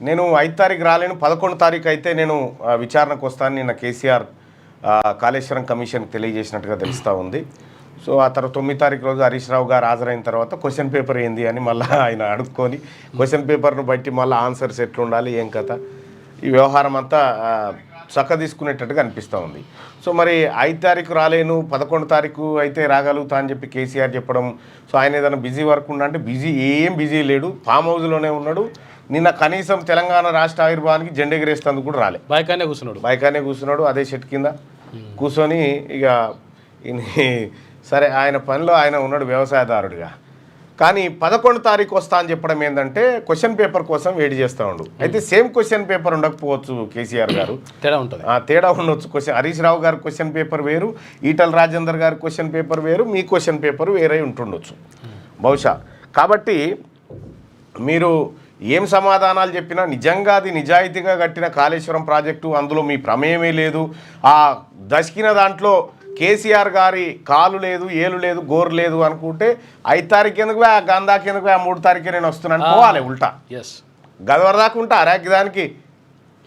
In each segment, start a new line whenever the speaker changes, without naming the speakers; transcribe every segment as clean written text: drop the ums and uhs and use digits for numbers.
నేను 5 తారీఖు రాలేను, 11 తారీఖు అయితే నేను విచారణకు వస్తాను. నిన్న కేసీఆర్ కాళేశ్వరం కమిషన్కి తెలియజేసినట్టుగా తెలుస్తూ ఉంది. సో ఆ తర్వాత 9 తారీఖు రోజు హరీష్ రావు గారు హాజరైన తర్వాత క్వశ్చన్ పేపర్ ఏంది అని మళ్ళీ ఆయన అడుక్కొని క్వశ్చన్ పేపర్ను బట్టి మళ్ళీ ఆన్సర్స్ ఎట్లుండాలి ఏం కథ ఈ వ్యవహారం అంతా చక్క తీసుకునేటట్టుగా అనిపిస్తూ ఉంది. సో మరి 5 తారీఖు రాలేను, 11 తారీఖు అయితే రాగలుగుతా అని చెప్పి కేసీఆర్ చెప్పడం. సో ఆయన ఏదైనా బిజీ వర్క్ ఉన్నా అంటే ఏం బిజీ లేడు, ఫామ్ హౌస్లోనే ఉన్నాడు. నిన్న కనీసం తెలంగాణ రాష్ట్ర ఆవిర్భావానికి జెండా ఎగరేస్తేందుకు కూడా రాలే, బైకానే కూర్చున్నాడు. అదే షెట్ కింద కూర్చొని ఇక సరే ఆయన పనిలో ఆయన ఉన్నాడు వ్యవసాయదారుడిగా. కానీ 11 తారీఖు వస్తా అని చెప్పడం ఏంటంటే క్వశ్చన్ పేపర్ కోసం వెయిట్ చేస్తూ ఉండు. అయితే సేమ్ క్వశ్చన్ పేపర్ ఉండకపోవచ్చు కేసీఆర్ గారు, తేడా ఉండొచ్చు. హరీష్ రావు గారి క్వశ్చన్ పేపర్ వేరు, ఈటల రాజేందర్ గారి క్వశ్చన్ పేపర్ వేరు, మీ క్వశ్చన్ పేపర్ వేరే ఉంటుండొచ్చు బహుశా. కాబట్టి మీరు ఏం సమాధానాలు చెప్పినా నిజంగా అది నిజాయితీగా కట్టిన కాళేశ్వరం ప్రాజెక్టు, అందులో మీ ప్రమేయమే లేదు, ఆ దశకిన దాంట్లో కేసీఆర్ గారి కాలు లేదు, ఏలు లేదు, గోరు లేదు అనుకుంటే 5 తారీఖు ఎందుకు ఆ గంధాకి ఎందుకు 3 తారీఖు నేను వస్తున్నాను పోవాలి. ఉల్టా గదవర దాకా ఉంటా అరాకి దానికి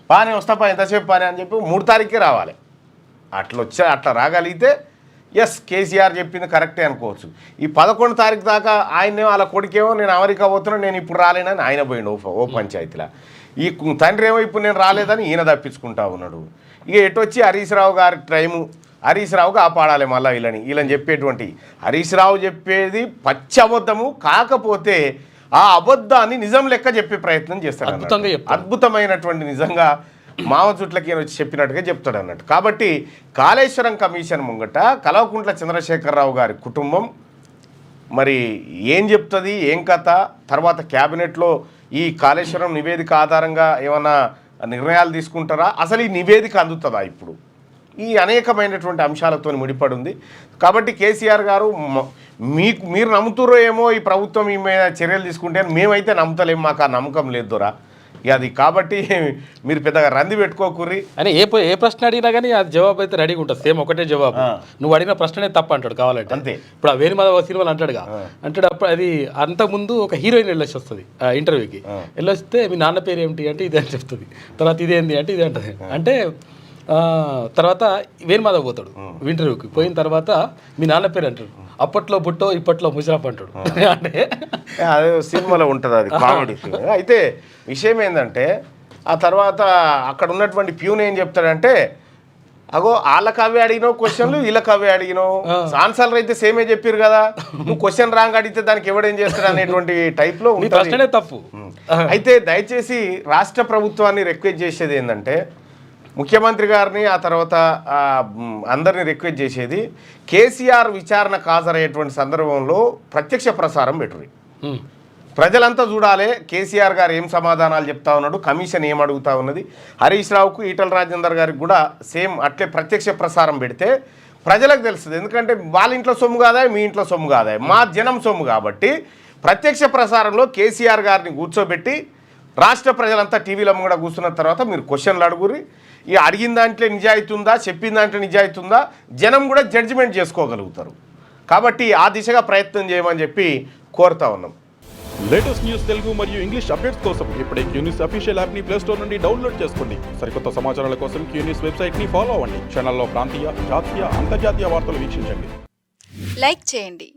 బాగానే వస్తాపా ఎంతసేపు పని అని చెప్పి 3 తారీఖుకే రావాలి. అట్లా రాగలిగితే ఎస్ కేసీఆర్ చెప్పింది కరెక్టే అనుకోవచ్చు. ఈ 11 తారీఖు దాకా ఆయనే వాళ్ళ కొడుకేమో నేను అమెరికా పోతున్నాను, నేను ఇప్పుడు రాలేనని ఆయన పోయిండు ఓ పంచాయతీలో. ఈ తండ్రి ఏమో ఇప్పుడు నేను రాలేదని ఈయన తప్పించుకుంటా ఉన్నాడు. ఇక ఎటొచ్చి హరీష్ రావు గారి టైము, హరీష్ రావు కాపాడాలి మళ్ళీ వీళ్ళని చెప్పేటువంటి. హరీష్ రావు చెప్పేది పచ్చి అబద్ధము, కాకపోతే ఆ అబద్ధాన్ని నిజం లెక్క చెప్పే ప్రయత్నం చేస్తాడు. అద్భుతమైనటువంటి నిజంగా మామ చుట్లకి వచ్చి చెప్పినట్టుగా చెప్తాడు అన్నట్టు. కాబట్టి కాళేశ్వరం కమిషన్ ముంగట కల్వకుంట్ల చంద్రశేఖరరావు గారి కుటుంబం మరి ఏం చెప్తుంది, ఏం కథ, తర్వాత క్యాబినెట్లో ఈ కాళేశ్వరం నివేదిక ఆధారంగా ఏమన్నా నిర్ణయాలు తీసుకుంటారా, అసలు ఈ నివేదిక అందుతుందా ఇప్పుడు, ఈ అనేకమైనటువంటి అంశాలతో ముడిపడి ఉంది. కాబట్టి కేసీఆర్ గారు మీరు నమ్ముతురో ఏమో ఈ ప్రభుత్వం ఈ మీద చర్యలు తీసుకుంటే, మేమైతే నమ్ముతలేము, మాకు ఆ నమ్మకం లేదు అది. కాబట్టి మీరు పెద్దగా రంది పెట్టుకోకుర్రి
అని ఏ ప్రశ్న అడిగినా కానీ అది జవాబు అయితే రెడీగా ఉంటుంది. సేమ్ ఒకటే జవాబు, నువ్వు అడిగిన ప్రశ్ననే తప్ప అంటాడు కావాలంటే. అంతే. ఇప్పుడు ఆ వేణుమాధవ సినిమాలు అంటాడుగా, అంటాడు అప్పుడు అది అంతకుముందు ఒక హీరోయిన్ వెళ్ళొచ్చి వస్తుంది ఇంటర్వ్యూకి, వెళ్ళొస్తే మీ నాన్న పేరు ఏమిటి అంటే ఇదే అని చెప్తుంది, తర్వాత ఇదేంది అంటే ఇదే అంటుంది. అంటే తర్వాత వేణుమాధవ్ పోతాడు ఇంటర్వ్యూకి, పోయిన తర్వాత మీ నాన్న పేరు అంటాడు, అప్పట్లో బుట్టో ఇప్పట్లో ముజరాఫ్ అంటాడు. అంటే
అదే సినిమాలో ఉంటుంది అది కామెడీ. అయితే విషయం ఏంటంటే ఆ తర్వాత అక్కడ ఉన్నటువంటి ప్యూన్ ఏం చెప్తాడంటే, అగో వాళ్ళకి అవే అడిగినావు క్వశ్చన్లు, వీళ్ళకి అవే అడిగినావు, ఆన్సర్లు అయితే సేమే చెప్పారు కదా, నువ్వు క్వశ్చన్ రాంగ్ అడిగితే దానికి ఎవడేం చేస్తాడు అనేటువంటి టైప్లో
ఉంటుంది. తప్పు.
అయితే దయచేసి రాష్ట్ర ప్రభుత్వాన్ని రిక్వెస్ట్ చేసేది ఏంటంటే, ముఖ్యమంత్రి గారిని ఆ తర్వాత అందరినీ రిక్వెస్ట్ చేసేది, కేసీఆర్ విచారణకు హాజరయ్యేటువంటి సందర్భంలో ప్రత్యక్ష ప్రసారం పెట్టుర్రి, ప్రజలంతా చూడాలి కేసీఆర్ గారు ఏం సమాధానాలు చెప్తా ఉన్నాడు, కమిషన్ ఏం అడుగుతా ఉన్నది. హరీష్ రావుకు ఈటల రాజేందర్ గారికి కూడా సేమ్ అట్లే ప్రత్యక్ష ప్రసారం పెడితే ప్రజలకు తెలుస్తుంది. ఎందుకంటే వాళ్ళ ఇంట్లో సొమ్ము కాదా, మీ ఇంట్లో సొమ్ము కాదా, మా జనం సొమ్ము. కాబట్టి ప్రత్యక్ష ప్రసారంలో కేసీఆర్ గారిని కూర్చోబెట్టి రాష్ట్ర ప్రజలంతా టీవీలో కూడా కూర్చున్న తర్వాత మీరు క్వశ్చన్లు అడుగురి. ఈ అడిగిన దాంట్లో నిజాయితీ ఉందా, చెప్పిన దాంట్లో నిజాయితీ ఉందా, జనం కూడా జడ్జిమెంట్ చేసుకోగలుగుతారు. కాబట్టి ఆ దిశగా ప్రయత్నం చేయమని చెప్పి కోరుతా ఉన్నాం.
లేటెస్ట్ న్యూస్ తెలుగు మరియు ఇంగ్లీష్ అప్డేట్స్ కోసం ఇప్పుడే క్యూన్యూస్ అఫీషియల్ యాప్ని ప్లే స్టోర్ నుండి డౌన్లోడ్ చేసుకోండి. సరికొత్త సమాచారాల కోసం క్యూన్యూస్ వెబ్సైట్ని ఫాలో అవ్వండి. ఛానల్లో ప్రాంతీయ, జాతీయ, అంతర్జాతీయ వార్తలు వీక్షించండి.
లైక్ చేయండి.